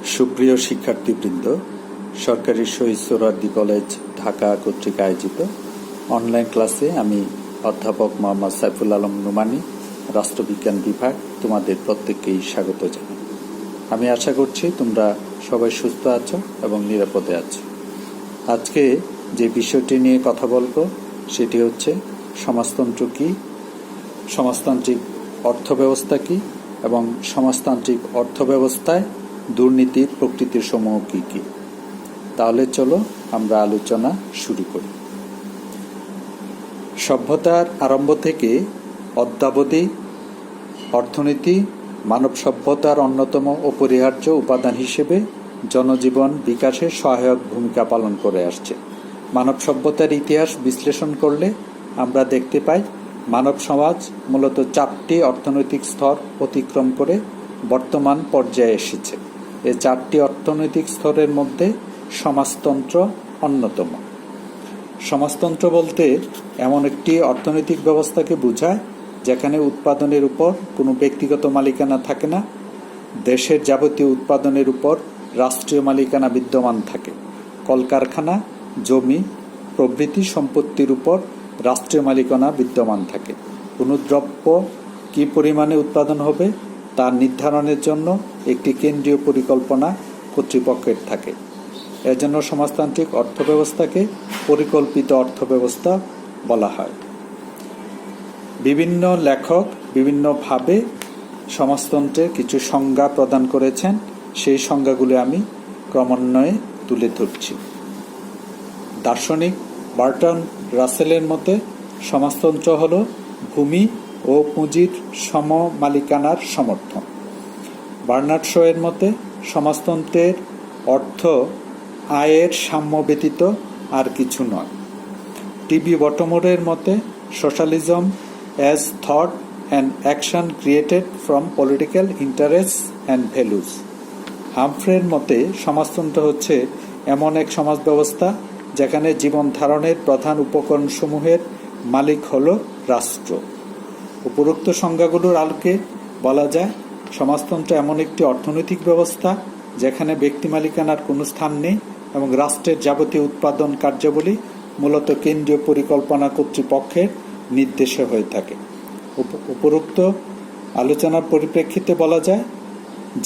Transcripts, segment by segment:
সুপ্রিয় শিক্ষার্থীবৃন্দ, সরকারি শহীদ সোহরাওয়ার্দী কলেজ ঢাকা কর্তৃক আয়োজিত অনলাইন ক্লাসে আমি অধ্যাপক মোহাম্মদ সাইফুল আলম নোমানী, রাষ্ট্রবিজ্ঞান বিভাগ, তোমাদের প্রত্যেককেই স্বাগত জানাই। আমি আশা করছি তোমরা সবাই সুস্থ আছো এবং নিরাপদে আছো। আজকে যে বিষয়টি নিয়ে কথা বলবো সেটি হচ্ছে সমাজতন্ত্র কী, সমাজতান্ত্রিক অর্থব্যবস্থা কী এবং সমাজতান্ত্রিক অর্থব্যবস্থায় দুর্নীতির প্রকৃতির সমূহ কী কী। তাহলে চলো আমরা আলোচনা শুরু করি। সভ্যতার আরম্ভ থেকে অদ্যাবধি অর্থনীতি মানব সভ্যতার অন্যতম অপরিহার্য উপাদান হিসেবে জনজীবন বিকাশে সহায়ক ভূমিকা পালন করে আসছে। মানব সভ্যতার ইতিহাস বিশ্লেষণ করলে আমরা দেখতে পাই মানব সমাজ মূলত 4টি অর্থনৈতিক স্তর অতিক্রম করে বর্তমান পর্যায়ে এসেছে। এই 4টি অর্থনৈতিক স্তরের মধ্যে সমাজতন্ত্র অন্যতম। সমাজতন্ত্র বলতে এমন একটি অর্থনৈতিক ব্যবস্থাকে বোঝায় যেখানে উৎপাদনের উপর কোনো ব্যক্তিগত মালিকানা থাকে না, দেশের যাবতীয় উৎপাদনের উপর রাষ্ট্রীয় মালিকানা বিদ্যমান থাকে, কলকারখানা, জমি প্রভৃতি সম্পত্তির উপর রাষ্ট্রীয় মালিকানা বিদ্যমান থাকে। কোনো দ্রব্য কী পরিমাণে উৎপাদন হবে তা নির্ধারণের জন্য একটি কেন্দ্রীয় পরিকল্পনা কর্তৃপক্ষের থাকে। এজন্য সমাজতান্ত্রিক অর্থব্যবস্থাকে পরিকল্পিত অর্থব্যবস্থা বলা হয়। বিভিন্ন লেখক বিভিন্নভাবে সমাজতন্ত্রের কিছু সংজ্ঞা প্রদান করেছেন, সেই সংজ্ঞাগুলি আমি ক্রমান্বয়ে তুলে ধরছি। দার্শনিক বার্ট্রান্ড রাসেলের মতে সমাজতন্ত্র হল ভূমি ও পুঁজির সমমালিকানার সমর্থন। বার্নার্ড শোয়ের মতে সমাজতন্ত্রের অর্থ আয়ের সাম্য ব্যতীত আর কিছু নয়। টিবি বটমোরের মতে socialism as thought and action created from political interest and values. হামফ্রের মতে সমাজতন্ত্র হচ্ছে এমন এক সমাজ ব্যবস্থা যেখানে জীবন ধারণের প্রধান উপকরণসমূহের মালিক হল রাষ্ট্র। উপরোক্ত সংজ্ঞাগুলোর আলোকে বলা যায় সমাজতন্ত্র এমন একটি অর্থনৈতিক ব্যবস্থা যেখানে ব্যক্তি মালিকানার কোনো স্থান নেই এবং রাষ্ট্রের যাবতীয় উৎপাদন কার্যাবলী মূলত কেন্দ্রীয় পরিকল্পনা কর্তৃপক্ষের নির্দেশে হয়ে থাকে। উপরোক্ত আলোচনার পরিপ্রেক্ষিতে বলা যায়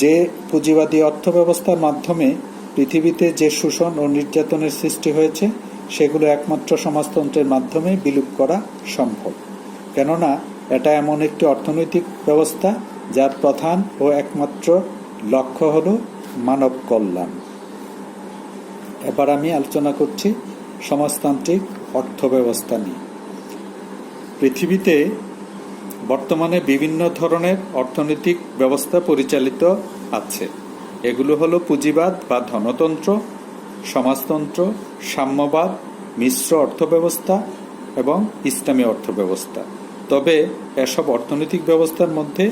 যে পুঁজিবাদী অর্থব্যবস্থার মাধ্যমে পৃথিবীতে যে শোষণ ও নির্যাতনের সৃষ্টি হয়েছে সেগুলো একমাত্র সমাজতন্ত্রের মাধ্যমে বিলুপ করা সম্ভব, কেননা এটা এমন একটি অর্থনৈতিক ব্যবস্থা যার প্রধান ও একমাত্র লক্ষ্য হল মানব কল্যাণ। এবার আমি আলোচনা করছি সমাজতান্ত্রিক অর্থব্যবস্থা নিয়ে। পৃথিবীতে বর্তমানে বিভিন্ন ধরনের অর্থনৈতিক ব্যবস্থা পরিচালিত আছে। এগুলো হলো পুঁজিবাদ বা ধনতন্ত্র, সমাজতন্ত্র, সাম্যবাদ, মিশ্র অর্থব্যবস্থা এবং ইসলামী অর্থব্যবস্থা। তবে এসব অর্থনৈতিক ব্যবস্থার মধ্যে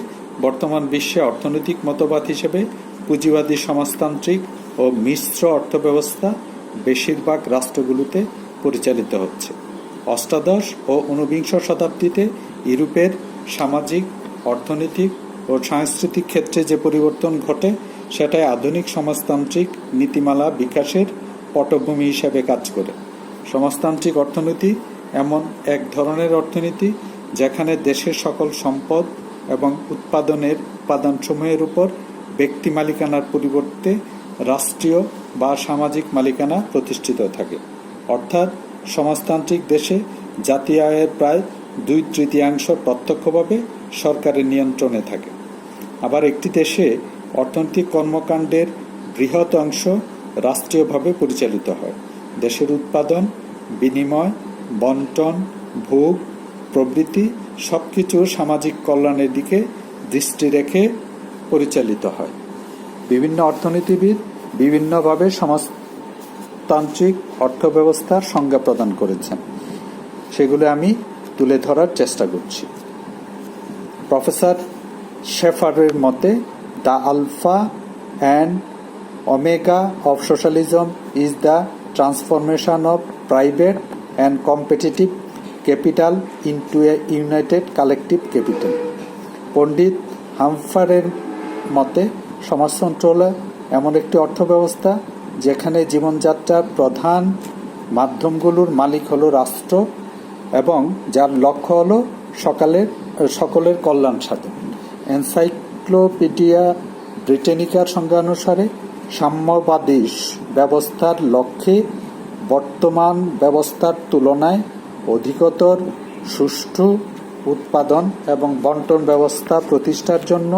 বর্তমান বিশ্বে অর্থনৈতিক মতবাদ হিসেবে পুঁজিবাদী সমাজতান্ত্রিক ও মিশ্র অর্থব্যবস্থা বেশিরভাগ রাষ্ট্রগুলোতে পরিচালিত হচ্ছে। অষ্টাদশ ও ঊনবিংশ শতাব্দীতে ইউরোপের সামাজিক, অর্থনৈতিক ও সাংস্কৃতিক ক্ষেত্রে যে পরিবর্তন ঘটে সেটাই আধুনিক সমাজতান্ত্রিক নীতিমালা বিকাশের পটভূমি হিসেবে কাজ করে। সমাজতান্ত্রিক অর্থনীতি এমন এক ধরনের অর্থনীতি যেখানে দেশের সকল সম্পদ এবং উৎপাদনের উপাদানসমূহের উপর ব্যক্তি মালিকানার পরিবর্তে রাষ্ট্রীয় বা সামাজিক মালিকানা প্রতিষ্ঠিত থাকে। অর্থাৎ সমাজতান্ত্রিক দেশে জাতীয় আয়ের প্রায় 2/3 প্রত্যক্ষভাবে সরকারের নিয়ন্ত্রণে থাকে। আবার একটি দেশে অর্থনৈতিক কর্মকাণ্ডের বৃহৎ অংশ রাষ্ট্রীয়ভাবে পরিচালিত হয়। দেশের উৎপাদন, বিনিময়, বন্টন, ভোগ প্রভৃতি সবকিছু সামাজিক কল্যাণের দিকে দৃষ্টি রেখে পরিচালিত হয়। বিভিন্ন অর্থনীতিবিদ বিভিন্নভাবে সমাজতান্ত্রিক অর্থব্যবস্থার সংজ্ঞা প্রদান করেছেন, সেগুলো আমি তুলে ধরার চেষ্টা করছি। প্রফেসর শেফারের মতে the alpha and omega of socialism is the transformation of private and competitive capital into a united collective capital. পণ্ডিত হামফারের মতে সমাজতন্ত্র হল এমন একটি অর্থব্যবস্থা যেখানে জীবনযাত্রার প্রধান মাধ্যমগুলোর মালিক হলো রাষ্ট্র এবং যার লক্ষ্য হলো সকলের কল্যাণ সাধন। এনসাইক্লোপিডিয়া ব্রিটানিকার সংজ্ঞানুসারে সাম্যবাদী ব্যবস্থার লক্ষ্যে বর্তমান ব্যবস্থার তুলনায় অধিকতর সুষ্ঠু উৎপাদন এবং বণ্টন ব্যবস্থা প্রতিষ্ঠার জন্য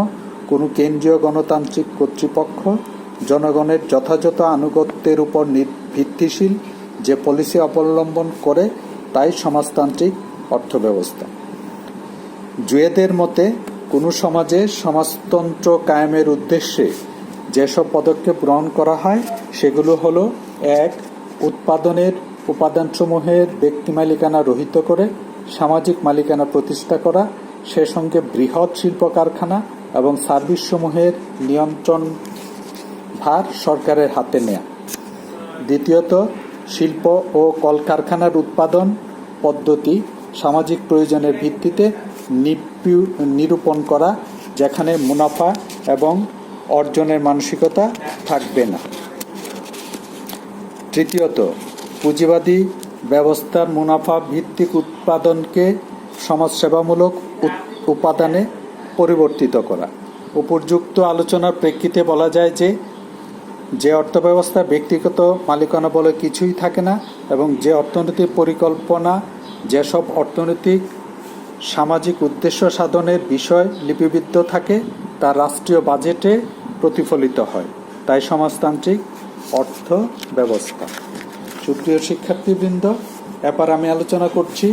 কোনো কেন্দ্রীয় গণতান্ত্রিক কর্তৃপক্ষ জনগণের যথাযথ আনুগত্যের উপর ভিত্তিশীল যে পলিসি অবলম্বন করে তাই সমাজতান্ত্রিক অর্থব্যবস্থা। জুয়েদের মতে কোনো সমাজে সমাজতন্ত্র কায়েমের উদ্দেশ্যে যেসব পদক্ষেপ গ্রহণ করা হয় সেগুলো হলো: ১. উৎপাদনের উপাদানসমূহের ব্যক্তি মালিকানা রহিত করে সামাজিক মালিকানা প্রতিষ্ঠা করা, সে সঙ্গে বৃহৎ শিল্প কারখানা এবং সার্ভিসসমূহের নিয়ন্ত্রণ ভার সরকারের হাতে নেয়া। দ্বিতীয়ত, শিল্প ও কলকারখানার উৎপাদন পদ্ধতি সামাজিক প্রয়োজনের ভিত্তিতে নিরূপণ করা, যেখানে মুনাফা এবং অর্জনের মানসিকতা থাকবে না। তৃতীয়ত, পুঁজিবাদী ব্যবস্থার মুনাফা ভিত্তিক উৎপাদনকে সমাজসেবামূলক উপাদানে পরিবর্তিত করা। উপর্যুক্ত আলোচনার প্রেক্ষিতে বলা যায় যে অর্থব্যবস্থা ব্যক্তিগত মালিকানা বলে কিছুই থাকে না এবং যে অর্থনৈতিক পরিকল্পনা যেসব অর্থনৈতিক সামাজিক উদ্দেশ্য সাধনের বিষয় লিপিবদ্ধ থাকে তা রাষ্ট্রীয় বাজেটে প্রতিফলিত হয়, তাই সমাজতান্ত্রিক অর্থ ব্যবস্থা। সুপ্রিয় শিক্ষার্থীবৃন্দ, এবার আমি আলোচনা করছি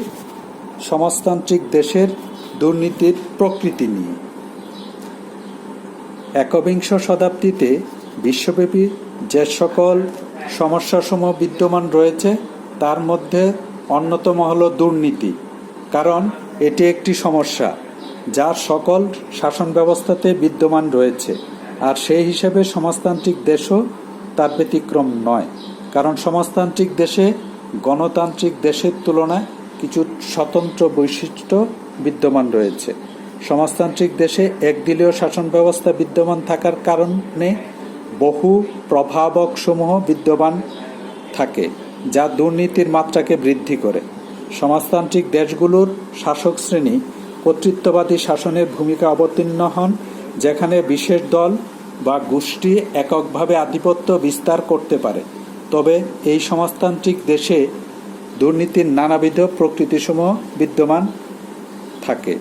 সমাজতান্ত্রিক দেশের দুর্নীতির প্রকৃতি নিয়ে। একবিংশ শতাব্দীতে বিশ্বব্যাপী যে সকল সমস্যাসমূহ বিদ্যমান রয়েছে তার মধ্যে অন্যতম হল দুর্নীতি, কারণ এটি একটি সমস্যা যা সকল শাসন ব্যবস্থাতে বিদ্যমান রয়েছে, আর সেই হিসেবে সমাজতান্ত্রিক দেশও তার ব্যতিক্রম নয়। কারণ সমাজতান্ত্রিক দেশে গণতান্ত্রিক দেশের তুলনায় কিছু স্বতন্ত্র বৈশিষ্ট্য বিদ্যমান রয়েছে। সমাজতান্ত্রিক দেশে একদলীয় শাসন ব্যবস্থা বিদ্যমান থাকার কারণে বহু প্রভাবক সমূহ বিদ্যমান থাকে যা দুর্নীতির মাত্রাকে বৃদ্ধি করে। সমাজতান্ত্রিক দেশগুলোর শাসক শ্রেণী কর্তৃত্ববাদী শাসনের ভূমিকা অবতীর্ণ হন, যেখানে বিশেষ দল বা গোষ্ঠী এককভাবে আধিপত্য বিস্তার করতে পারে। তবে এই সমাজতান্ত্রিক দেশে দুর্নীতির নানাবিধ প্রকৃতিসমূহ বিদ্যমান থাকে।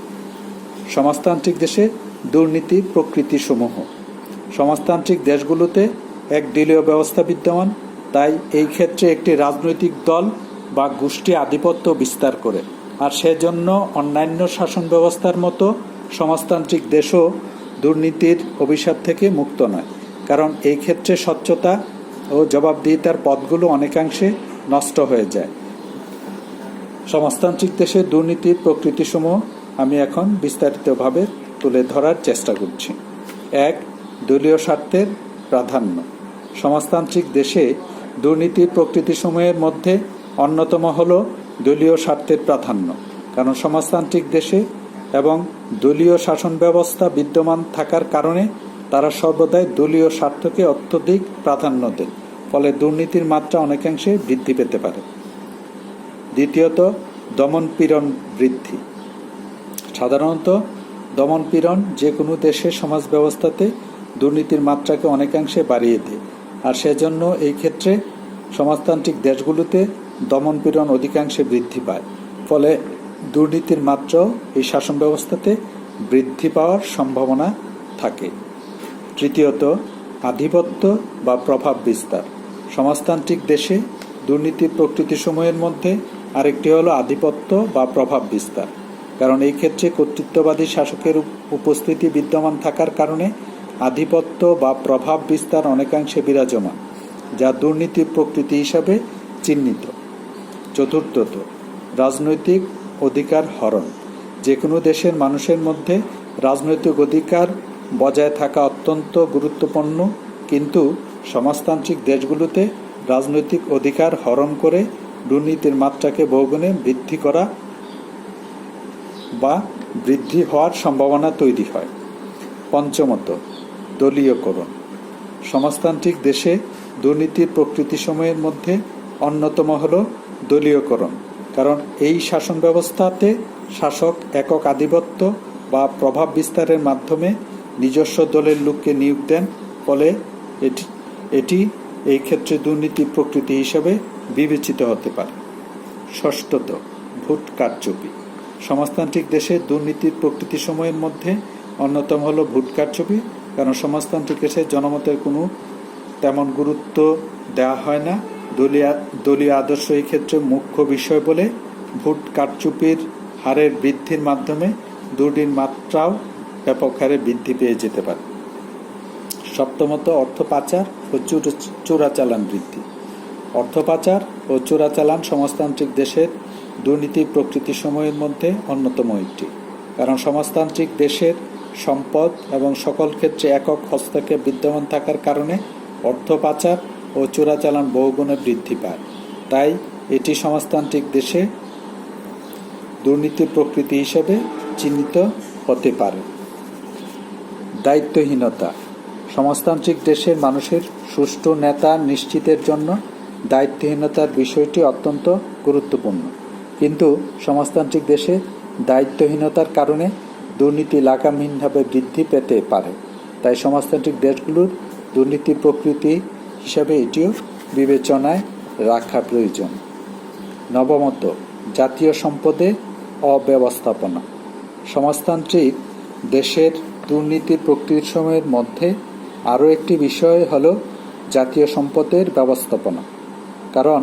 সমাজতান্ত্রিক দেশে দুর্নীতির প্রকৃতিসমূহ: সমাজতান্ত্রিক দেশগুলোতে একদলীয় ব্যবস্থা বিদ্যমান, তাই এই ক্ষেত্রে একটি রাজনৈতিক দল বা গোষ্ঠী আধিপত্য বিস্তার করে, আর সেজন্য অন্যান্য শাসন ব্যবস্থার মতো সমাজতান্ত্রিক দেশও দুর্নীতির অভিশাপ থেকে মুক্ত নয়, কারণ এই ক্ষেত্রে স্বচ্ছতা ও জবাবদিহিতার পথগুলো অনেকাংশে নষ্ট হয়ে যায়। সমাজতান্ত্রিক দেশের দুর্নীতির প্রকৃতিসমূহ আমি এখন বিস্তারিতভাবে তুলে ধরার চেষ্টা করছি। ১. দলীয় স্বার্থের প্রাধান্য। সমাজতান্ত্রিক দেশে দুর্নীতির প্রকৃতিসমূহের মধ্যে অন্যতম হল দলীয় স্বার্থের প্রাধান্য, কারণ সমাজতান্ত্রিক দেশে এবং দলীয় শাসন ব্যবস্থা বিদ্যমান থাকার কারণে তারা সর্বদাই দলীয় স্বার্থকে অত্যধিক প্রাধান্য দেয়, ফলে দুর্নীতির মাত্রা অনেকাংশে বৃদ্ধি পেতে পারে। দ্বিতীয়ত, দমনপীড়ন বৃদ্ধি। সাধারণত দমনপীড়ন যে কোনো দেশের সমাজ ব্যবস্থাতে দুর্নীতির মাত্রাকে অনেকাংশে বাড়িয়ে দেয়, আর সেজন্য এই ক্ষেত্রে সমাজতান্ত্রিক দেশগুলোতে দমনপীড়ন অধিকাংশে বৃদ্ধি পায়, ফলে দুর্নীতির মাত্রাও এই শাসন ব্যবস্থাতে বৃদ্ধি পাওয়ার সম্ভাবনা থাকে। তৃতীয়ত, আধিপত্য বা প্রভাব বিস্তার। সমাজতান্ত্রিক দেশে দুর্নীতির প্রকৃতিসমূহের মধ্যে আরেকটি হলো আধিপত্য বা প্রভাব বিস্তার, কারণ এই ক্ষেত্রে কর্তৃত্ববাদী শাসকের উপস্থিতি বিদ্যমান থাকার কারণে আধিপত্য বা প্রভাব বিস্তার অনেকাংশে বিরাজমান, যা দুর্নীতির প্রকৃতি হিসাবে চিহ্নিত। চতুর্থত, রাজনৈতিক অধিকার হরণ। যে কোনো দেশের মানুষের মধ্যে রাজনৈতিক অধিকার বজায় থাকা অত্যন্ত গুরুত্বপূর্ণ, কিন্তু সমাজতান্ত্রিক দেশগুলোতে রাজনৈতিক অধিকার হরণ করে দুর্নীতির মাত্রাকে বহুগুণে বৃদ্ধি করা বা বৃদ্ধি হওয়ার সম্ভাবনা তৈরি হয়। পঞ্চমত, দলীয়করণ। সমাজতান্ত্রিক দেশে দুর্নীতির প্রকৃতিসমূহের মধ্যে অন্যতম হল দলীয়করণ। কারণ এই শাসন ব্যবস্থাতে শাসক একক আধিপত্য বা প্রভাব বিস্তারের মাধ্যমে নিজস্ব দলের লোককে নিয়োগ দেন, ফলে এটি এই ক্ষেত্রে দুর্নীতির প্রকৃতি হিসেবে বিবেচিত হতে পারে। ষষ্ঠত, ভোট কারচুপি। সমাজতান্ত্রিক দেশে দুর্নীতির প্রকৃতিসমূহের মধ্যে অন্যতম হল ভোট কারচুপি। কারণ সমাজতান্ত্রিক দেশে জনমতের কোনো তেমন গুরুত্ব দেওয়া হয় না। দলীয় আদর্শ এই ক্ষেত্রে মুখ্য বিষয় বলে ভোট কারচুপির হারের বৃদ্ধির মাধ্যমে দুর্নীতির মাত্রাও ব্যাপক হারে বৃদ্ধি পেয়ে যেতে পারে। সপ্তমত, অর্থ পাচার ও চোরাচালান বৃদ্ধি। অর্থ পাচার ও চোরাচালান সমাজতান্ত্রিক দেশের দুর্নীতির প্রকৃতিসমূহের মধ্যে অন্যতম একটি। কারণ সমাজতান্ত্রিক দেশের সম্পদ এবং সকল ক্ষেত্রে একক হস্তক্ষেপ বিদ্যমান থাকার কারণে অর্থ পাচার ও চোরাচালান বহুগুণে বৃদ্ধি পায়। তাই এটি সমাজতান্ত্রিক দেশে দুর্নীতির প্রকৃতি হিসেবে চিহ্নিত হতে পারে। দায়িত্বহীনতা। সমাজতান্ত্রিক দেশের মানুষের সুষ্ঠু নেতা নিশ্চিতের জন্য দায়িত্বহীনতার বিষয়টি অত্যন্ত গুরুত্বপূর্ণ। কিন্তু সমাজতান্ত্রিক দেশে দায়িত্বহীনতার কারণে দুর্নীতি লাগামহীনভাবে বৃদ্ধি পেতে পারে। তাই সমাজতান্ত্রিক দেশগুলোর দুর্নীতির প্রকৃতি হিসাবে এটিও বিবেচনায় রাখা প্রয়োজন। নবমত, জাতীয় সম্পদে অব্যবস্থাপনা। সমাজতান্ত্রিক দেশের দুর্নীতির প্রকৃতিসমূহের মধ্যে আরও একটি বিষয় হল জাতীয় সম্পদের ব্যবস্থাপনা। কারণ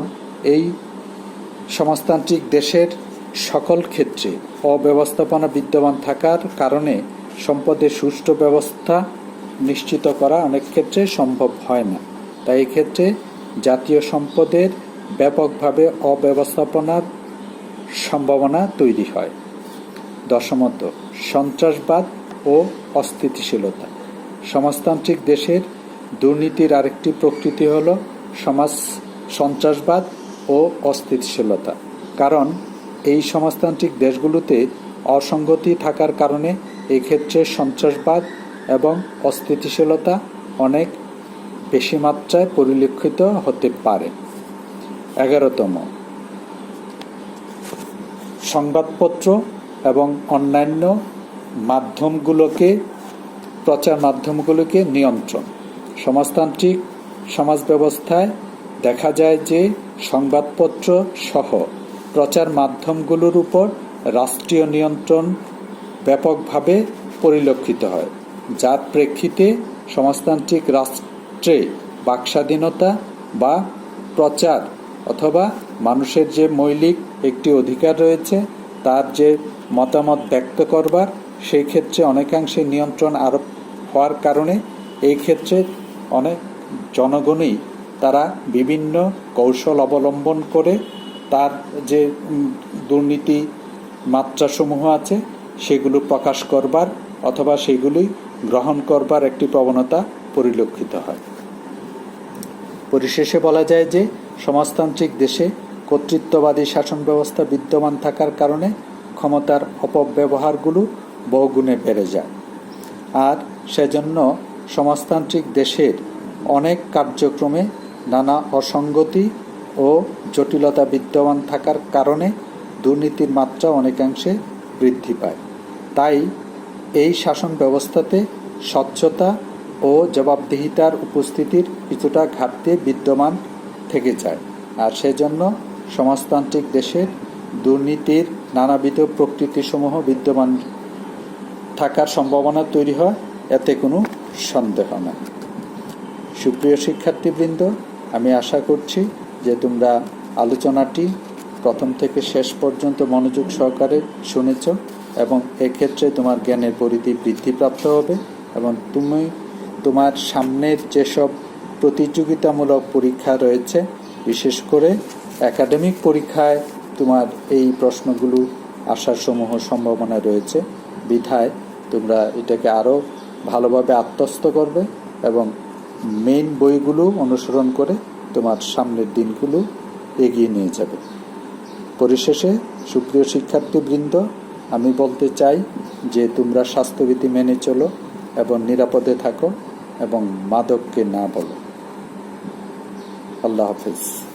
এই সমাজতান্ত্রিক দেশের সকল ক্ষেত্রে অব্যবস্থাপনা বিদ্যমান থাকার কারণে সম্পদের সুষ্ঠু ব্যবস্থা নিশ্চিত করা অনেক ক্ষেত্রে সম্ভব হয় না। তাই এক্ষেত্রে জাতীয় সম্পদের ব্যাপকভাবে অব্যবস্থাপনার সম্ভাবনা তৈরি হয়। দশমত, সন্ত্রাসবাদ ও অস্থিতিশীলতা। সমাজতান্ত্রিক দেশের দুর্নীতির আরেকটি প্রকৃতি হল সন্ত্রাসবাদ ও অস্থিতিশীলতা। কারণ এই সমাজতান্ত্রিক দেশগুলোতে অসঙ্গতি থাকার কারণে এই ক্ষেত্রে সন্ত্রাসবাদ এবং অস্থিতিশীলতা অনেক বেশি মাত্রায় পরিলক্ষিত হতে পারে। 11তম, সংবাদপত্র এবং অন্যান্য প্রচার মাধ্যমগুলোকে নিয়ন্ত্রণ। সমাজতান্ত্রিক সমাজ ব্যবস্থায় দেখা যায় যে সংবাদপত্র সহ প্রচার মাধ্যমগুলোর উপর রাষ্ট্রীয় নিয়ন্ত্রণ ব্যাপকভাবে পরিলক্ষিত হয়, যার প্রেক্ষিতে সমাজতান্ত্রিক রাষ্ট্রে বাকস্বাধীনতা বা প্রচার অথবা মানুষের যে মৌলিক একটি অধিকার রয়েছে তার যে মতামত ব্যক্ত করবার, সেই ক্ষেত্রে অনেকাংশে নিয়ন্ত্রণ আরোপ হওয়ার কারণে এই ক্ষেত্রে অনেক জনগণই তারা বিভিন্ন কৌশল অবলম্বন করে তার যে দুর্নীতি মাত্রাসমূহ আছে সেগুলো প্রকাশ করবার অথবা সেগুলি গ্রহণ করবার একটি প্রবণতা পরিলক্ষিত হয়। পরিশেষে বলা যায় যে সমাজতান্ত্রিক দেশে কর্তৃত্ববাদী শাসন ব্যবস্থা বিদ্যমান থাকার কারণে ক্ষমতার অপব্যবহারগুলো বহুগুণে বেড়ে যায়। আর সেজন্য সমাজতান্ত্রিক দেশের অনেক কার্যক্রমে নানা অসঙ্গতি ও জটিলতা বিদ্যমান থাকার কারণে দুর্নীতির মাত্রা অনেকাংশে বৃদ্ধি পায়। তাই এই শাসন ব্যবস্থাতে স্বচ্ছতা ও জবাবদিহিতার উপস্থিতির কিছুটা ঘাটতি বিদ্যমান থেকে যায়। আর সেজন্য সমাজতান্ত্রিক দেশের দুর্নীতির নানাবিধ প্রকৃতিসমূহ বিদ্যমান থাকার সম্ভাবনা তৈরি হয়, এতে কোনো সন্দেহ নেই। সুপ্রিয় শিক্ষার্থীবৃন্দ, আমি আশা করছি যে তোমরা আলোচনাটি প্রথম থেকে শেষ পর্যন্ত মনোযোগ সহকারে শুনেছ এবং এক্ষেত্রে তোমার জ্ঞানের পরিধি বৃদ্ধিপ্রাপ্ত হবে এবং তুমি তোমার সামনের যেসব প্রতিযোগিতামূলক পরীক্ষা রয়েছে, বিশেষ করে একাডেমিক পরীক্ষায় তোমার এই প্রশ্নগুলো আসার সমূহ সম্ভাবনা রয়েছে। বিধায় তোমরা এটাকে আরও ভালোভাবে আত্মস্থ করবে এবং মেইন বইগুলো অনুসরণ করে তোমার সামনের দিনগুলো এগিয়ে নিয়ে যাবে। পরিশেষে সুপ্রিয় শিক্ষার্থীবৃন্দ, আমি বলতে চাই যে তোমরা স্বাস্থ্যবিধি মেনে চলো এবং নিরাপদে থাকো এবং মাদককে না বলো। আল্লাহ হাফেজ।